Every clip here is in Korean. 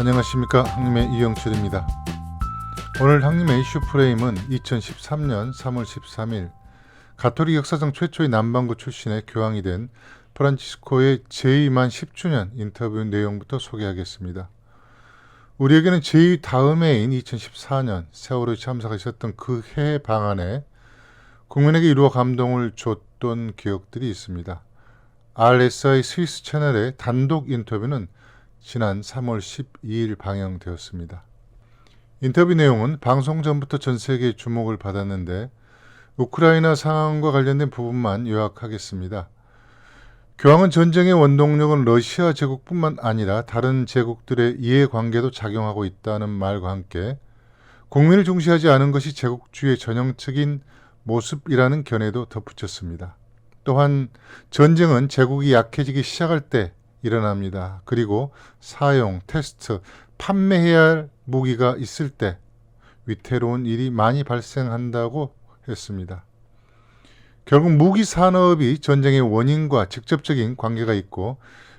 안녕하십니까, 항림의 이영철입니다. 오늘 항림의 이슈 프레임은 2013년 3월 13일 가톨릭 역사상 최초의 남반구 출신의 교황이 된 프란치스코의 재위만 10주년 인터뷰 내용부터 소개하겠습니다. 우리에게는 재위 다음 해인 2014년 세월호에 참석하셨던 그 해 방안에 국민에게 이루어 감동을 줬던 기억들이 있습니다. RSI 스위스 채널의 단독 인터뷰는 지난 3월 12일 방영되었습니다. 인터뷰 내용은 방송 전부터 전 세계의 주목을 받았는데 우크라이나 상황과 관련된 부분만 요약하겠습니다. 교황은 전쟁의 원동력은 러시아 제국뿐만 아니라 다른 제국들의 이해관계도 작용하고 있다는 말과 함께 국민을 중시하지 않은 것이 제국주의의 전형적인 모습이라는 견해도 덧붙였습니다. 또한 전쟁은 제국이 약해지기 시작할 때 일어납니다. 그리고 사용, 테스트, 판매해야 할 무기가 있을 때 위태로운 일이 많이 발생한다고 했습니다. 결국 무기 산업이 전쟁의 원인과 직접적인 관계가 있고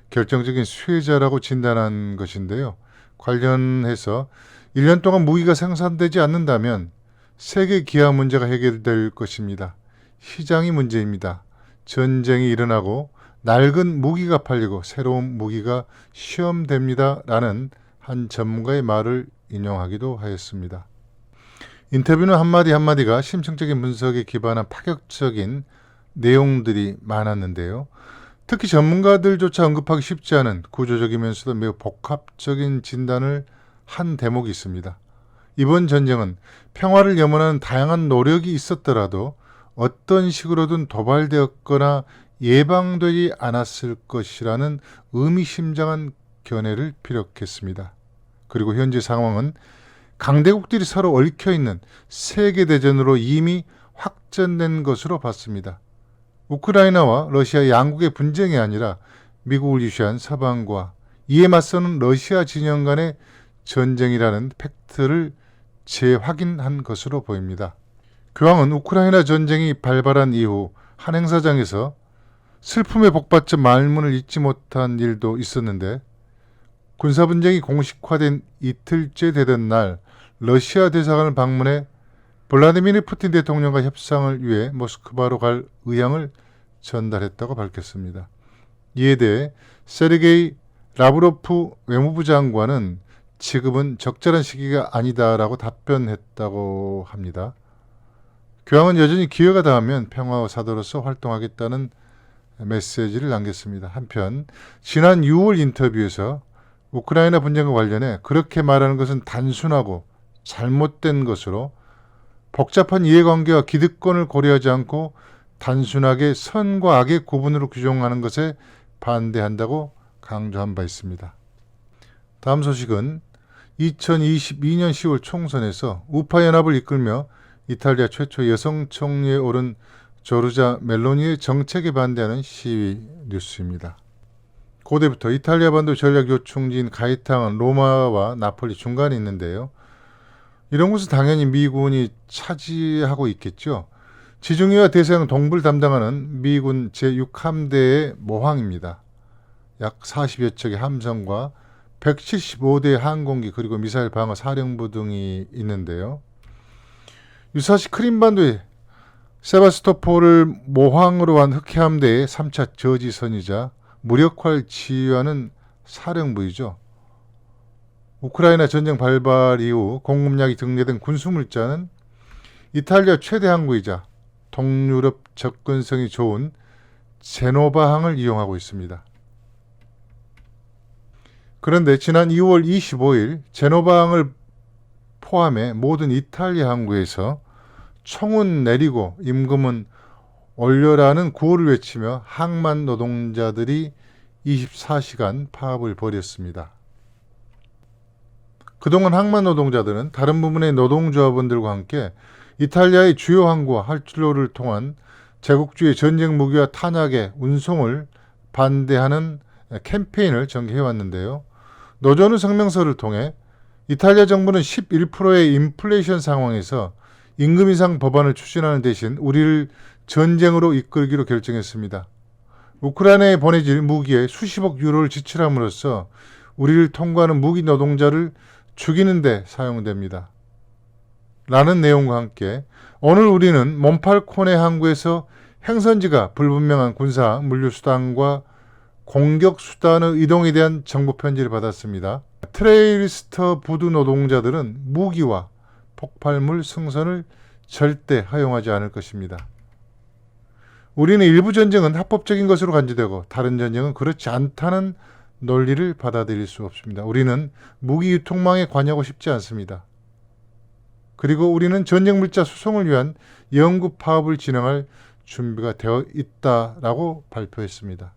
결정적인 수혜자라고 진단한 것인데요. 관련해서 1년 동안 무기가 생산되지 않는다면 세계 기아 문제가 해결될 것입니다. 시장이 문제입니다. 전쟁이 일어나고 낡은 무기가 팔리고 새로운 무기가 시험됩니다. 라는 한 전문가의 말을 인용하기도 하였습니다. 인터뷰는 한마디 한마디가 심층적인 분석에 기반한 파격적인 내용들이 많았는데요. 특히 전문가들조차 언급하기 쉽지 않은 구조적이면서도 매우 복합적인 진단을 한 대목이 있습니다. 이번 전쟁은 평화를 염원하는 다양한 노력이 있었더라도 어떤 식으로든 도발되었거나 예방되지 않았을 것이라는 의미심장한 견해를 피력했습니다. 그리고 현재 상황은 강대국들이 서로 얽혀있는 세계대전으로 이미 확전된 것으로 봤습니다. 우크라이나와 러시아 양국의 분쟁이 아니라 미국을 유시한 서방과 이에 맞서는 러시아 진영 간의 전쟁이라는 팩트를 재확인한 것으로 보입니다. 교황은 우크라이나 전쟁이 발발한 이후 한 행사장에서 슬픔에 복받쳐 말문을 잇지 못한 일도 있었는데 군사분쟁이 공식화된 이틀째 되던 날 러시아 대사관을 방문해 블라디미르 푸틴 대통령과 협상을 위해 모스크바로 갈 의향을 전달했다고 밝혔습니다. 이에 대해 세르게이 라브로프 외무부 장관은 지금은 적절한 시기가 아니다라고 답변했다고 합니다. 교황은 여전히 기회가 닿으면 평화의 사도로서 활동하겠다는 메시지를 남겼습니다. 한편 지난 6월 인터뷰에서 우크라이나 분쟁과 관련해 그렇게 말하는 것은 단순하고 잘못된 것으로 복잡한 이해관계와 기득권을 고려하지 않고 단순하게 선과 악의 구분으로 규정하는 것에 반대한다고 강조한 바 있습니다. 다음 소식은 2022년 10월 총선에서 우파 연합을 이끌며 이탈리아 최초 여성 총리에 오른 조르자 멜로니의 정책에 반대하는 시위 뉴스입니다. 고대부터 이탈리아 반도 전략 요충지인 가이탕은 로마와 나폴리 중간에 있는데요. 이런 곳은 당연히 미군이 차지하고 있겠죠. 지중해와 대서양 동부를 담당하는 미군 제6함대의 모항입니다. 약 40여 척의 함선과 175대의 항공기 그리고 미사일 방어 사령부 등이 있는데요. 유사시 크림반도의 세바스토폴을 모항으로 한 흑해함대의 3차 저지선이자 무력화를 지휘하는 사령부이죠. 우크라이나 전쟁 발발 이후 공급량이 등대된 군수물자는 이탈리아 최대 항구이자 동유럽 접근성이 좋은 제노바항을 이용하고 있습니다. 그런데 지난 2월 25일 제노바항을 포함해 모든 이탈리아 항구에서 총은 내리고 임금은 올려라는 구호를 외치며 항만 노동자들이 24시간 파업을 벌였습니다. 그동안 항만 노동자들은 다른 부분의 노동조합원들과 함께 이탈리아의 주요 항구와 활주로를 통한 제국주의 전쟁 무기와 탄약의 운송을 반대하는 캠페인을 전개해왔는데요. 노조는 성명서를 통해 이탈리아 정부는 11%의 인플레이션 상황에서 임금 인상 법안을 추진하는 대신 우리를 전쟁으로 이끌기로 결정했습니다. 우크라이나에 보내질 무기에 수십억 유로를 지출함으로써 우리를 통과하는 무기 노동자를 죽이는 데 사용됩니다. 라는 내용과 함께 오늘 우리는 몬팔코네 항구에서 행선지가 불분명한 군사 물류수단과 공격수단의 이동에 대한 정보 편지를 받았습니다. 트레이리스터 부두 노동자들은 무기와 폭발물 승선을 절대 허용하지 않을 것입니다. 우리는 일부 전쟁은 합법적인 것으로 간주되고 다른 전쟁은 그렇지 않다는 논리를 받아들일 수 없습니다. 우리는 무기 유통망에 관여하고 싶지 않습니다. 그리고 우리는 전쟁 물자 수송을 위한 연구 파업을 진행할 준비가 되어 있다라고 발표했습니다.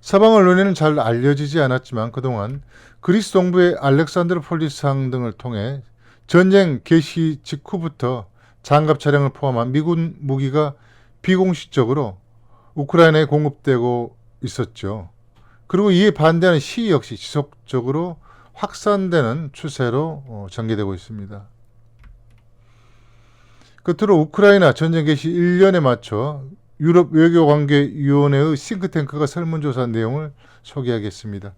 서방 언론에는 잘 알려지지 않았지만 그동안 그리스 동부의 알렉산드로폴리스항 등을 통해 전쟁 개시 직후부터 장갑 차량을 포함한 미군 무기가 비공식적으로 우크라이나에 공급되고 있었죠. 그리고 이에 반대하는 시위 역시 지속적으로 확산되는 추세로 전개되고 있습니다. 끝으로 우크라이나 전쟁 개시 1년에 맞춰 유럽 외교관계위원회의 싱크탱크가 설문조사한 내용을 소개하겠습니다.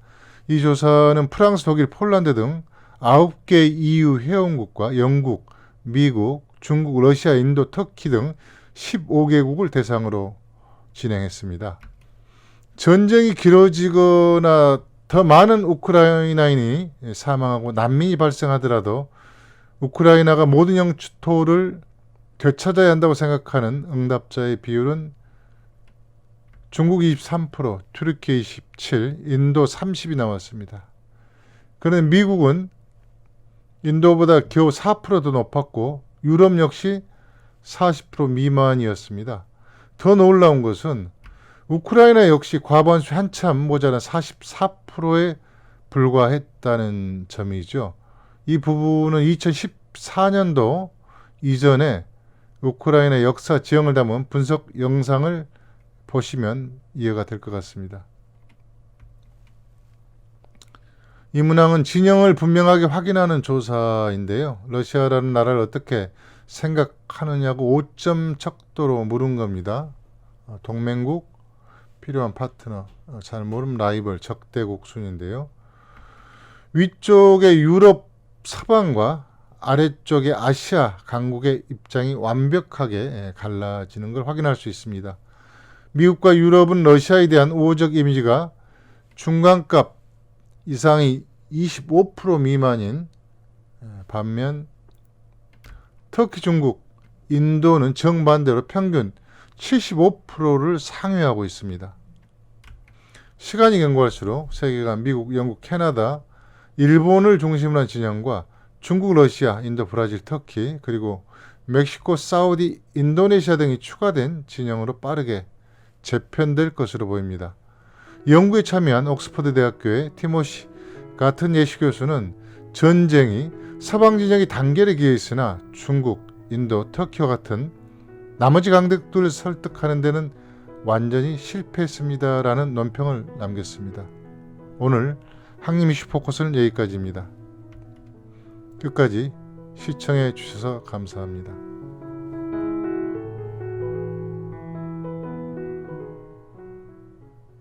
이 조사는 프랑스, 독일, 폴란드 등 9개 EU 회원국과 영국, 미국, 중국, 러시아, 인도, 터키 등 15개국을 대상으로 진행했습니다. 전쟁이 길어지거나 더 많은 우크라이나인이 사망하고 난민이 발생하더라도 우크라이나가 모든 영토를 되찾아야 한다고 생각하는 응답자의 비율은 중국 23%, 튀르키 27%, 인도 30이 나왔습니다. 그런데 미국은 인도보다 겨우 4% 더 높았고 유럽 역시 40% 미만이었습니다. 더 놀라운 것은 우크라이나 역시 과반수 한참 모자란 44%에 불과했다는 점이죠. 이 부분은 2014년도 이전에 우크라이나 역사 지형을 담은 분석 영상을 보시면 이해가 될 것 같습니다. 이 문항은 진영을 분명하게 확인하는 조사인데요. 러시아라는 나라를 어떻게 생각하느냐고 5점 척도로 물은 겁니다. 동맹국, 필요한 파트너, 잘 모르면 라이벌, 적대국 순인데요. 위쪽의 유럽 서방과 아래쪽의 아시아 강국의 입장이 완벽하게 갈라지는 걸 확인할 수 있습니다. 미국과 유럽은 러시아에 대한 우호적 이미지가 중간값 이상이 25% 미만인 반면 터키, 중국, 인도는 정반대로 평균 75%를 상회하고 있습니다. 시간이 경과할수록 세계가 미국, 영국, 캐나다, 일본을 중심으로 한 진영과 중국, 러시아, 인도, 브라질, 터키, 그리고 멕시코, 사우디, 인도네시아 등이 추가된 진영으로 빠르게 재편될 것으로 보입니다. 연구에 참여한 옥스퍼드 대학교의 티모시 같은 예시 교수는 전쟁이 서방 진영이 단결에 기여 있으나 중국, 인도, 터키와 같은 나머지 강대국들을 설득하는 데는 완전히 실패했습니다라는 논평을 남겼습니다. 오늘 항림 이슈 포커스는 여기까지입니다. 끝까지 시청해 주셔서 감사합니다.